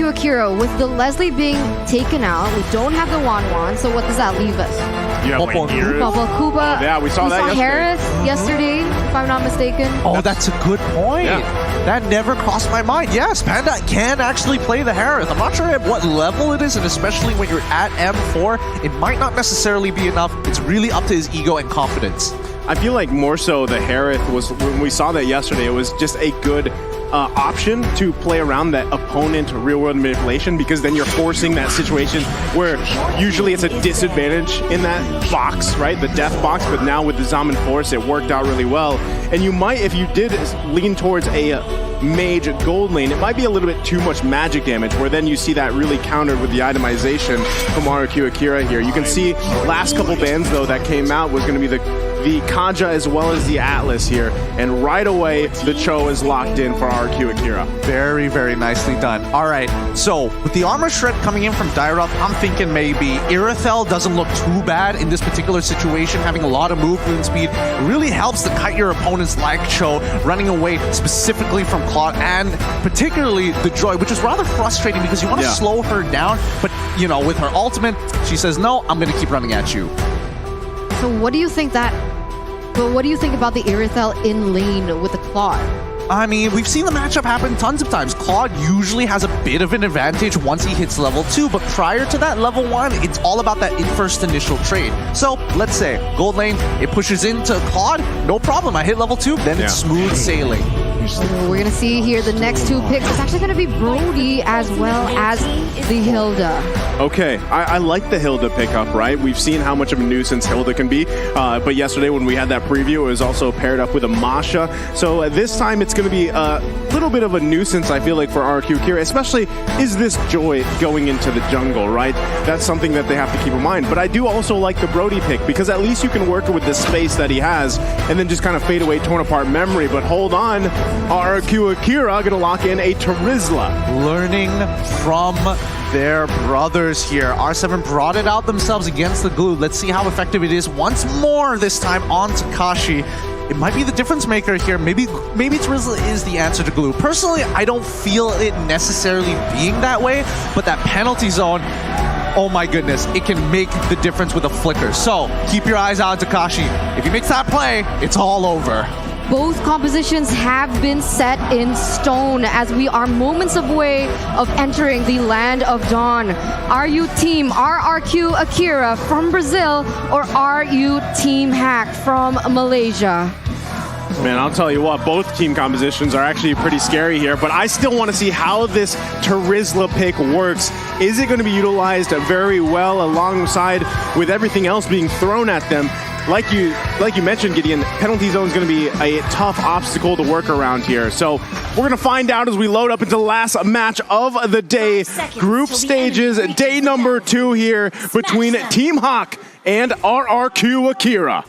Rrq Akira, with the Leslie being taken out, we don't have the Wan, so what does that leave us? Yeah, Kuba. Yeah, we saw that Harris yesterday, if I'm not mistaken. Oh, that's a good point. Yeah. That never crossed my mind. Yes, Panda can actually play the Harris. I'm not sure at what level it is, and especially when you're at M4, it might not necessarily be enough. It's really up to his ego and confidence. I feel like more so the Harith was, when we saw that yesterday, it was just a good option to play around that opponent real-world manipulation, because then you're forcing that situation where usually it's a disadvantage in that box, right? The death box, but now with the Zaman Force, it worked out really well. And you might, if you did lean towards a mage gold lane, it might be a little bit too much magic damage, where then you see that really countered with the itemization from Rrq Akira here. You can see last couple bans, though, that came out was going to be the Kaja as well as the Atlas here, and right away the Cho is locked in for Rrq Akira. Very, very nicely done. All right, so with the armor shred coming in from Dairup, I'm thinking maybe Irithel doesn't look too bad in this particular situation. Having a lot of movement speed really helps to cut your opponents like Cho, running away specifically from Claude, and particularly the Joy, which is rather frustrating because you want to slow her down, but you know, with her ultimate, she says, no, I'm going to keep running at you. So what do you think what do you think about the Irithel in lane with the Claude? I mean, we've seen the matchup happen tons of times. Claude usually has a bit of an advantage once he hits level 2, but prior to that level 1, it's all about that first initial trade. So, let's say, gold lane, it pushes into Claude, no problem, I hit level 2, then it's smooth sailing. We're going to see here the next two picks. It's actually going to be Brody as well as the Hilda. Okay, I like the Hilda pickup, right? We've seen how much of a nuisance Hilda can be, but yesterday when we had that preview, it was also paired up with a Masha. So this time it's going to be a little bit of a nuisance, I feel like, for Rrq Akira, especially is this Joy going into the jungle, right? That's something that they have to keep in mind. But I do also like the Brody pick, because at least you can work with the space that he has and then just kind of fade away, torn apart memory. But hold on, Rrq Akira going to lock in a Terizla. Learning from their brothers here. R7 brought it out themselves against the glue. Let's see how effective it is once more, this time on Takashi. It might be the difference maker here. Maybe Terizla is the answer to glue. Personally, I don't feel it necessarily being that way, but that penalty zone, oh my goodness, it can make the difference with a flicker. So keep your eyes out, Takashi. If he makes that play, it's all over. Both compositions have been set in stone as we are moments away of entering the land of dawn. Are you team Rrq Akira from Brazil, or are you team Hack from Malaysia? Man, I'll tell you what, both team compositions are actually pretty scary here, but I still want to see how this Terizla pick works. Is it going to be utilized very well alongside with everything else being thrown at them? Like you mentioned, Gideon, penalty zone is going to be a tough obstacle to work around here. So we're going to find out as we load up into the last match of the day. Group stages, day number 2 here between Team Hawk and Rrq Akira.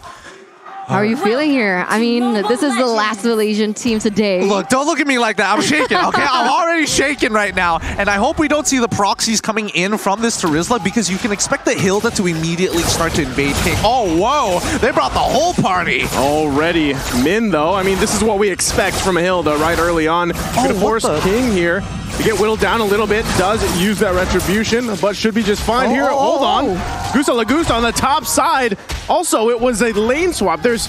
How are you feeling here? I mean, this is the last Malaysian team today. Look, don't look at me like that. I'm shaking, okay? I'm already shaking right now. And I hope we don't see the proxies coming in from this Terizla, because you can expect the Hilda to immediately start to invade King. Oh, whoa! They brought the whole party! Already. Min, though, I mean, this is what we expect from a Hilda right early on. Gonna force King here to get whittled down a little bit. Does use that retribution, but should be just fine here. Hold on. Gusta Lagusta on the top side. Also, it was a lane swap. There's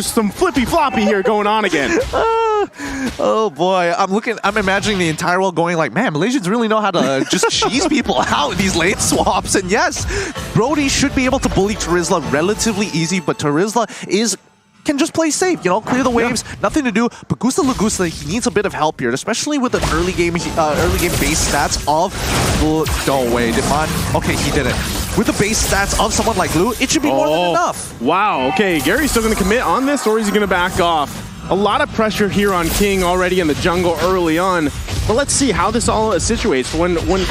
some flippy floppy here going on again. Oh boy, I'm imagining the entire world going like, man, Malaysians really know how to just cheese people out with these lane swaps. And yes, Brody should be able to bully Terizla relatively easy, but Terizla can just play safe, you know, clear the waves, nothing to do. But Gusta Lagusta, he needs a bit of help here, especially with the early game base stats of no way, did man? Okay, he did it. With the base stats of someone like Lu, it should be more than enough. Wow, okay, Gary's still going to commit on this, or is he going to back off? A lot of pressure here on King already in the jungle early on. But let's see how this all situates.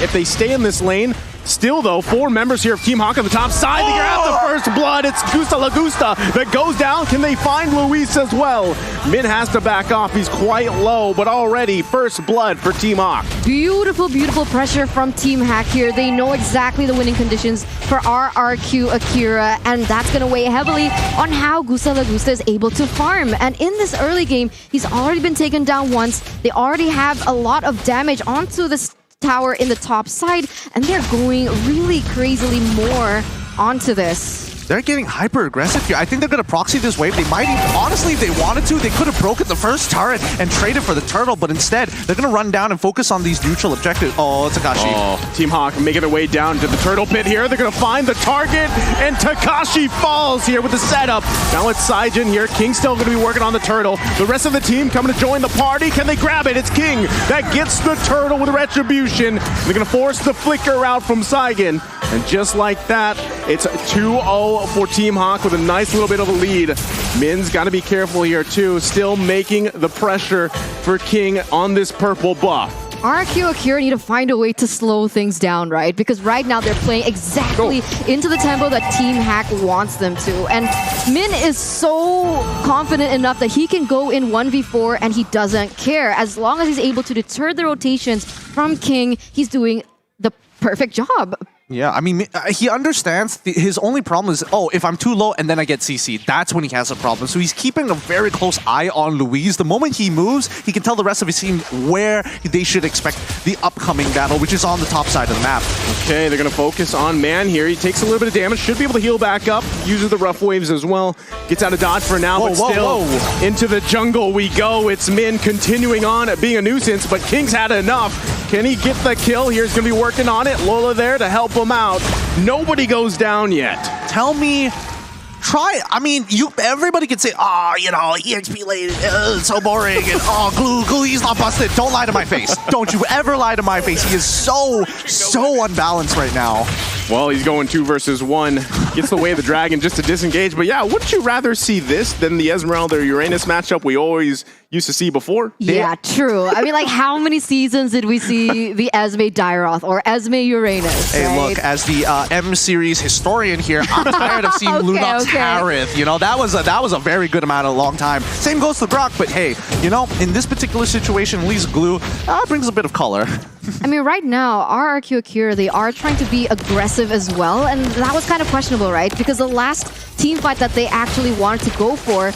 If they stay in this lane, still though, 4 members here of Team Hawk on the top side. They grab the first blood. It's Gusta Lagusta that goes down. Can they find Luis as well? Min has to back off. He's quite low, but already first blood for Team Hawk. Beautiful, beautiful pressure from Team Hack here. They know exactly the winning conditions for Rrq Akira, and that's going to weigh heavily on how Gusta Lagusta is able to farm. And in this early game, he's already been taken down once. They already have a lot of damage onto this tower in the top side, and they're going really crazily more onto this. They're getting hyper aggressive here. I think they're going to proxy this wave. They might even, honestly, if they wanted to, they could have broken the first turret and traded for the turtle, but instead, they're going to run down and focus on these neutral objectives. Oh, Takashi. Oh, Team Hawk making their way down to the turtle pit here. They're going to find the target, and Takashi falls here with the setup. Now it's Saijin here. King's still going to be working on the turtle. The rest of the team coming to join the party. Can they grab it? It's King that gets the turtle with retribution. They're going to force the flicker out from Saijin. And just like that, it's 2-0 for Team Hawk with a nice little bit of a lead. Min's got to be careful here too, still making the pressure for King on this purple buff. Rrq Akira need to find a way to slow things down, right? Because right now they're playing exactly into the tempo that Team Hack wants them to. And Min is so confident enough that he can go in 1v4 and he doesn't care. As long as he's able to deter the rotations from King, he's doing the perfect job. Yeah, I mean, he understands his only problem is, oh, if I'm too low and then I get CC, that's when he has a problem. So he's keeping a very close eye on Luis. The moment he moves, he can tell the rest of his team where they should expect the upcoming battle, which is on the top side of the map. Okay, they're going to focus on Man here. He takes a little bit of damage, should be able to heal back up, uses the rough waves as well. Gets out of dodge for now, but still into the jungle we go. It's Min continuing on at being a nuisance, but King's had enough. Can he get the kill? Here's going to be working on it. Lola there to help him out. Nobody goes down yet. Tell me, I mean, everybody can say, oh, you know, EXP late, it's so boring, and oh, glue, he's not busted. Don't lie to my face. Don't you ever lie to my face. He is so unbalanced right now. Well, he's going 2 versus 1. Gets the way of the dragon just to disengage. But yeah, wouldn't you rather see this than the Esmeralda or Uranus matchup we always used to see before? Yeah, true. I mean, like, how many seasons did we see the Esme Dairoth or Esme Uranus? Hey, right? look, as the M series historian here, I'm tired of seeing Lunox Harith. You know, that was a very good amount of a long time. Same goes to Grok, but hey, you know, in this particular situation, at least Glue brings a bit of color. I mean, right now, Rrq Akira, they are trying to be aggressive as well, and that was kind of questionable, right? Because the last team fight that they actually wanted to go for,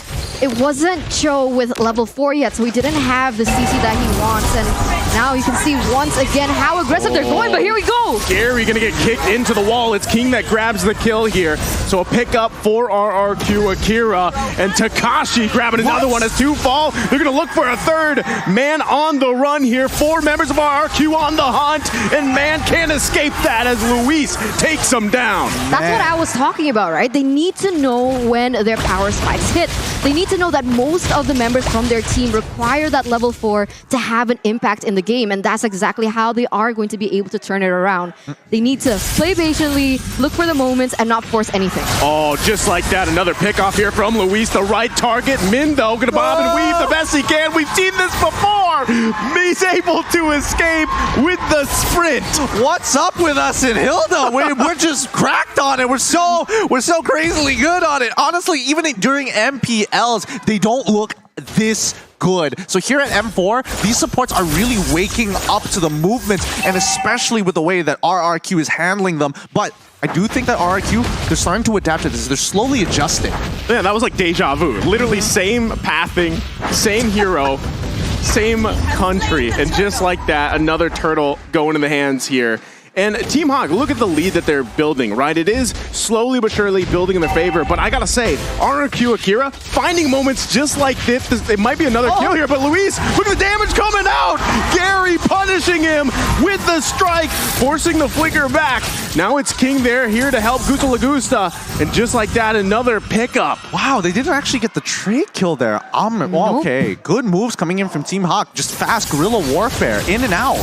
it wasn't Cho with level 4 yet, so he didn't have the CC that he wants, and now you can see once again how aggressive they're going, but here we go! Gary gonna get kicked into the wall. It's King that grabs the kill here. So a pickup for Rrq Akira, and Takashi grabbing another one as 2 fall. They're gonna look for a third. Man on the run here. 4 members of Rrq on the hunt, and Man can't escape that as Luis takes him down. That's what I was talking about, right? They need to know when their power spikes hit. They need to know that most of the members from their team require that level 4 to have an impact in the game, and that's exactly how they are going to be able to turn it around. They need to play patiently, look for the moments, and not force anything. Oh, just like that, another pickoff here from Luis, the right target. Min, though, gonna bob and weave the best he can. We've seen this before. He's able to escape with the sprint. What's up with us in Hilda? We're just cracked on it. We're so crazily good on it. Honestly, even during MPLs, they don't look this good. So here at M4, these supports are really waking up to the movements, and especially with the way that Rrq is handling them. But I do think that Rrq, they're starting to adapt to this. They're slowly adjusting. Yeah, that was like deja vu. Literally same pathing, same hero, same country, and just like that, another turtle going in the hands here. And Team Hawk, look at the lead that they're building, right? It is slowly but surely building in their favor, but I gotta say, Rrq Akira finding moments just like this. It might be another kill here, but Luis, look at the damage coming out! Gary punishing him with the strike, forcing the flicker back. Now it's King there, here to help Gusta Lagusta, and just like that, another pickup. Wow, they didn't actually get the trade kill there. Okay, good moves coming in from Team Hawk. Just fast guerrilla warfare, in and out.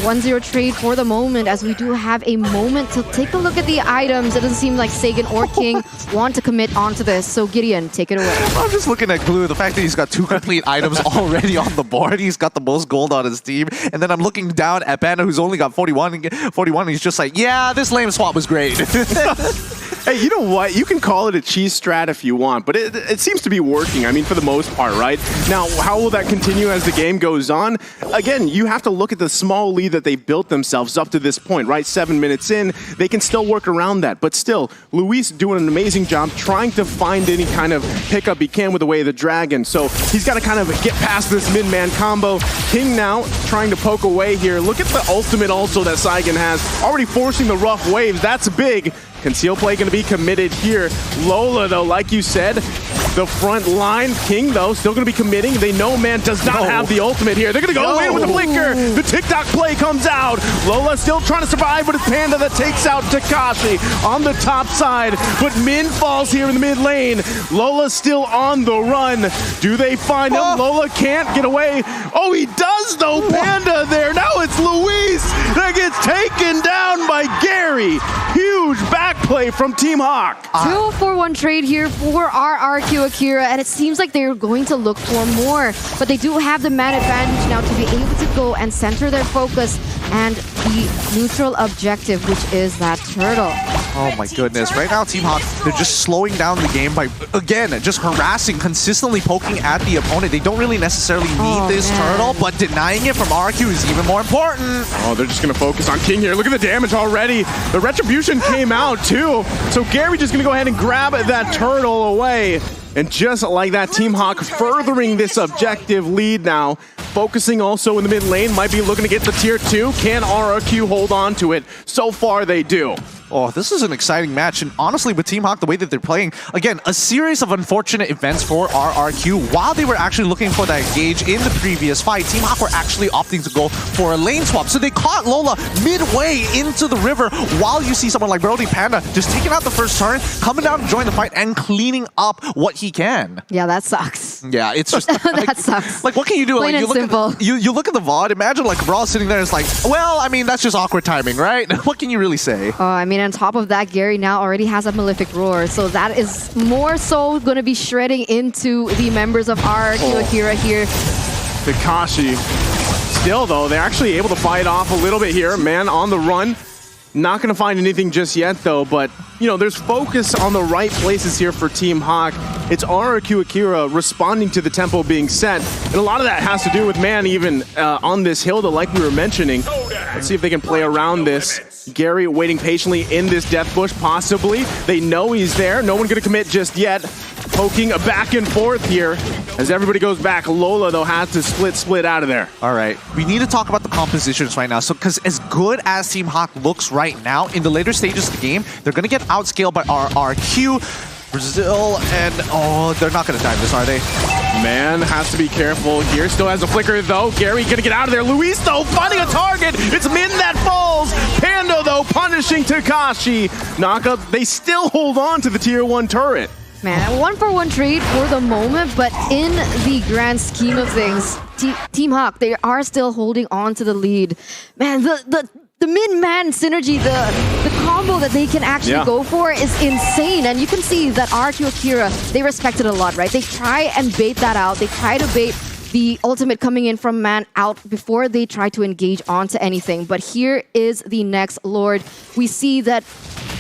1-0 trade for the moment, as we do have a moment to take a look at the items. It doesn't seem like Sagan or King want to commit onto this, so Gideon, take it away. I'm just looking at Glue, the fact that he's got 2 complete items already on the board. He's got the most gold on his team. And then I'm looking down at Panda, who's only got 41, and he's just like, yeah, this lame swap was great. Hey, you know what? You can call it a cheese strat if you want, but it seems to be working, I mean, for the most part, right? Now, how will that continue as the game goes on? Again, you have to look at the small lead that they've built themselves up to this point, right? 7 minutes in, they can still work around that. But still, Luis doing an amazing job trying to find any kind of pickup he can with the way of the dragon. So he's got to kind of get past this mid-man combo. King now trying to poke away here. Look at the ultimate also that Saigon has. Already forcing the rough waves. That's big. Conceal play going to be committed here. Lola, though, like you said, the front line. King, though, still going to be committing. They know man does not have the ultimate here. They're going to go in with the blinker. The TikTok play comes out. Lola still trying to survive, but it's Panda that takes out Takashi on the top side. But Min falls here in the mid lane. Lola still on the run. Do they find him? Lola can't get away. Oh, he does, though. Panda there. Now it's Luis that gets taken down by Gary. Huge back play from Team Hawk. 2-4-1 trade here for Rrq Akira, and it seems like they're going to look for more, but they do have the man advantage now to be able to go and center their focus and the neutral objective, which is that turtle. Oh my goodness. Right now, Team Hawk, they're just slowing down the game by, again, just harassing, consistently poking at the opponent. They don't really necessarily need this turtle, but denying it from RQ is even more important. Oh, they're just going to focus on King here. Look at the damage already. The retribution came out too. So Gary just going to go ahead and grab that turtle away. And just like that, Team Hawk furthering this objective lead now. Focusing also in the mid lane, might be looking to get the tier 2. Can Rrq hold on to it? So far they do. Oh, this is an exciting match, and honestly, with Team Hawk, the way that they're playing, again, a series of unfortunate events for Rrq. While they were actually looking for that gauge in the previous fight, Team Hawk were actually opting to go for a lane swap. So they caught Lola midway into the river, while you see someone like Brody Panda just taking out the first turn, coming down to join the fight, and cleaning up what he can. Yeah, that sucks. Yeah, it's just that sucks. Like, what can you do? Plain like, and simple. You look at the VOD, imagine like Brawl sitting there, it's like, well, I mean, that's just awkward timing, right? What can you really say? I mean, on top of that, Gary now already has a Malefic Roar, so that is more so going to be shredding into the members of Rrq Akira here. Takashi. Still, though, they're actually able to fight off a little bit here. Man on the run. Not going to find anything just yet, though, but, you know, there's focus on the right places here for Team Hawk. It's Rrq Akira responding to the tempo being set, and a lot of that has to do with man even on this hill, though, like we were mentioning. Let's see if they can play around this. Gary waiting patiently in this death bush, possibly. They know he's there. No one going to commit just yet. Poking back and forth here as everybody goes back. Lola, though, has to split out of there. All right. We need to talk about the compositions right now. So, because as good as Team Hawk looks right now, in the later stages of the game, they're going to get outscaled by Rrq, Brazil, and they're not going to die this, are they? Man has to be careful here. Still has a flicker, though. Gary going to get out of there. Luis, though, finding a target. It's Min that falls. Panda, though, punishing Takashi. Naka, they still hold on to the tier 1 turret. Man, 1-for-1 trade for the moment, but in the grand scheme of things, Team Hawk, they are still holding on to the lead. Man, the mid-man synergy, the combo that they can actually go for is insane. And you can see that Rrq Akira, they respect it a lot, right? They try and bait that out. They try to bait the ultimate coming in from man out before they try to engage onto anything. But here is the next Lord. We see that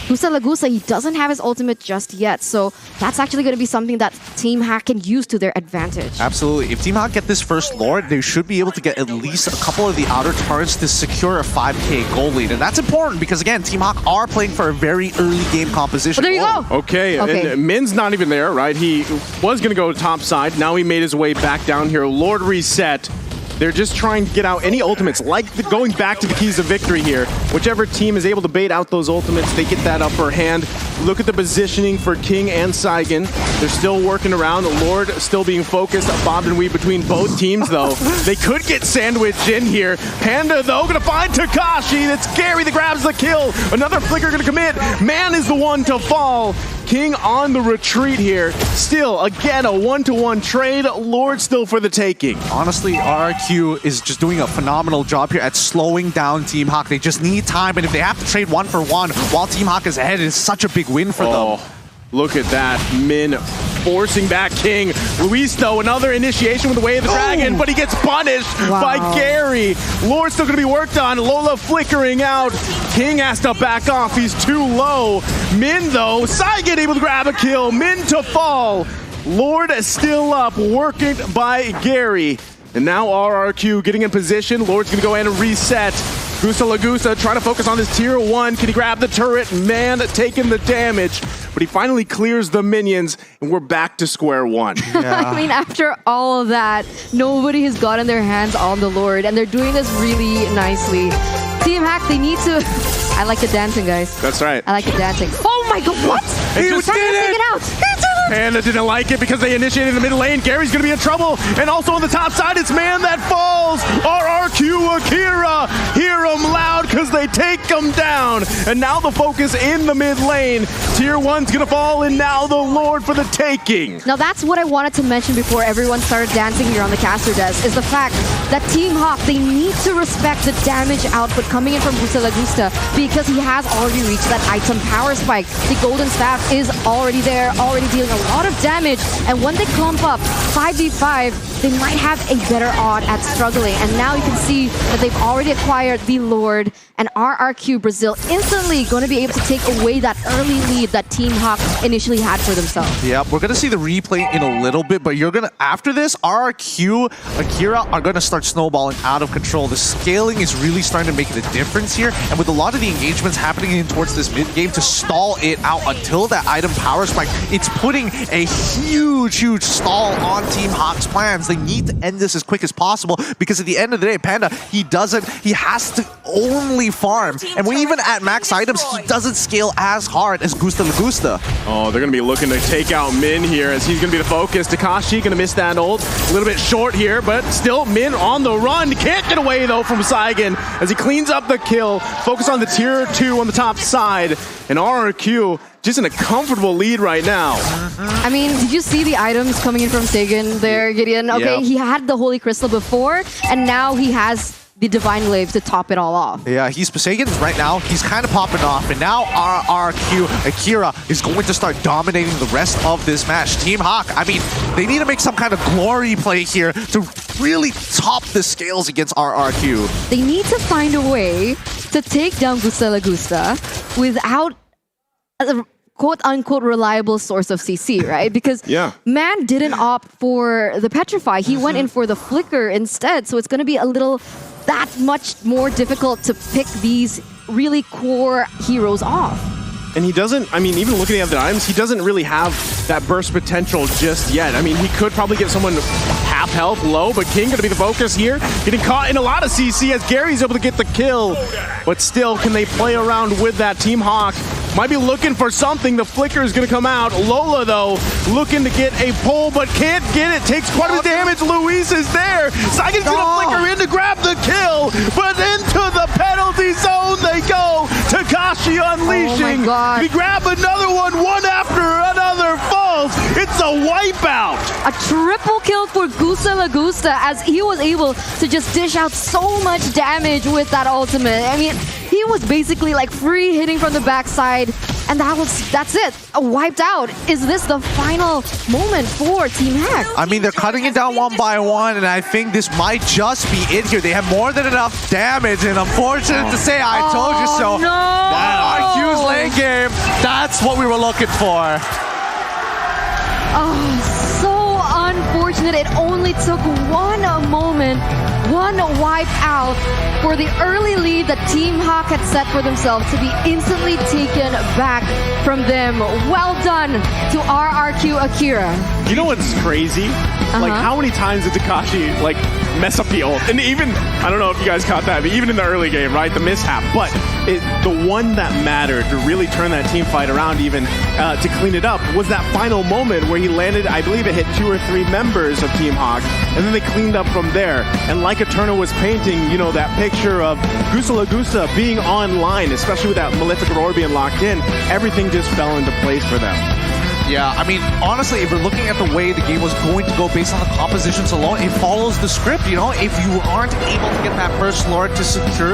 Gusa Lagusa, he doesn't have his ultimate just yet, so that's actually going to be something that Team Hawk can use to their advantage. Absolutely. If Team Hawk get this first Lord, they should be able to get at least a couple of the outer turrets to secure a 5k goal lead. And that's important because, again, Team Hawk are playing for a very early game composition. There you go. Okay, and Min's not even there, right? He was going to go top side. Now he made his way back down here. Lord reset. They're just trying to get out any ultimates, like going back to the keys of victory here. Whichever team is able to bait out those ultimates, they get that upper hand. Look at the positioning for King and Saigon. They're still working around. The Lord still being focused. Bob and weave between both teams, though. They could get sandwiched in here. Panda, though, going to find Takashi. That's Gary that grabs the kill. Another flicker going to commit. Man is the one to fall. King on the retreat here. Still, again, a 1-to-1 trade. Lord still for the taking. Honestly, Rrq is just doing a phenomenal job here at slowing down Team Hawk. They just need time, and if they have to trade 1-for-1 while Team Hawk is ahead, it's such a big win for them. Look at that. Min forcing back King. Luis, though, another initiation with the Way of the Dragon, but he gets punished by Gary. Lord's still going to be worked on. Lola flickering out. King has to back off. He's too low. Min, though, Saigen able to grab a kill. Min to fall. Lord still up, working by Gary. And now Rrq getting in position. Lord's going to go in and reset. Gusa trying to focus on this tier 1. Can he grab the turret? Man, taking the damage. But he finally clears the minions, and we're back to square one. Yeah. I mean, after all of that, nobody has gotten their hands on the Lord, and they're doing this really nicely. Team Hack, they need to... I like the dancing, guys. That's right. I like the dancing. Oh my god, what? He just did it! Out. Panda didn't like it because they initiated the mid lane. Gary's going to be in trouble. And also on the top side, it's Man That Falls. Rrq Akira. Hear him loud because they take him down. And now the focus in the mid lane. Tier 1's going to fall, and now the Lord for the taking. Now that's what I wanted to mention before everyone started dancing here on the caster desk, is the fact that Team Hawk, they need to respect the damage output coming in from Gusa because he has already reached that item power spike. The golden staff is already there, already dealing a lot of damage, and when they clump up 5v5, they might have a better odd at struggling. And now you can see that they've already acquired the Lord, and Rrq Brazil instantly going to be able to take away that early lead that Team Hawk initially had for themselves. Yeah, we're going to see the replay in a little bit, but you're going to, after this, Rrq Akira are going to start snowballing out of control. The scaling is really starting to make a difference here, and with a lot of the engagements happening in towards this mid-game to stall it out until that item power spike, it's putting a huge stall on Team Hawk's plans. They need to end this as quick as possible because at the end of the day, Panda, he has to only farm. And when even at max items, he doesn't scale as hard as Gusta. Oh, they're going to be looking to take out Min here as he's going to be the focus. Takashi going to miss that ult. A little bit short here, but still Min on the run. Can't get away, though, from Saigen as he cleans up the kill. Focus on the tier 2 on the top side. And Rrq just in a comfortable lead right now. I mean, did you see the items coming in from Saigen there, Gideon? Okay, He had the Holy Crystal before, and now he has the Divine Glaive to top it all off. Yeah, Saigen right now, he's kind of popping off, and now Rrq Akira is going to start dominating the rest of this match. Team Hawk, I mean, they need to make some kind of glory play here to really top the scales against Rrq. They need to find a way to take down Gusta without a quote-unquote reliable source of CC, right? Because Man didn't opt for the Petrify. He went in for the Flicker instead, so it's going to be that much more difficult to pick these really core heroes off. And he doesn't, I mean, even looking at the items, he doesn't really have that burst potential just yet. I mean, he could probably get someone half health low, but King going to be the focus here. Getting caught in a lot of CC as Gary's able to get the kill. But still, can they play around with that? Team Hawk might be looking for something. The flicker is going to come out. Lola, though, looking to get a pull, but can't get it. Takes quite a bit of damage. Luis is there. Saigen's going to flicker in to grab the kill, but into the penalty zone they go. Takashi unleashing. Oh my God. We grab another one after another falls. It's a wipeout. A triple kill for Gusta as he was able to just dish out so much damage with that ultimate. I mean, he was basically like free hitting from the backside, and that's it. Wiped out. Is this the final moment for Team Hack? I mean, they're cutting it down one by one, and I think this might just be it here. They have more than enough damage, and unfortunate to say, I told you so. No! That Rrq's lane game, that's what we were looking for. Oh, so unfortunate. It only took one moment, one wipe out for the early lead that Team Hawk had set for themselves to be instantly taken back from them. Well done to Rrq Akira. You know what's crazy? Like, how many times did Takashi, like, mess up the ult? And even, I don't know if you guys caught that, but even in the early game, right? The mishap. But the one that mattered to really turn that team fight around even to clean it up was that final moment where he landed, I believe it hit 2 or 3 members of Team Hawk, and then they cleaned up from there. And like Eterna was painting, you know, that picture of Gusa being online, especially with that Malefic Aurora being locked in, everything just fell into place for them. Yeah, I mean, honestly, if we're looking at the way the game was going to go based on the compositions alone, it follows the script, you know? If you aren't able to get that first Lord to secure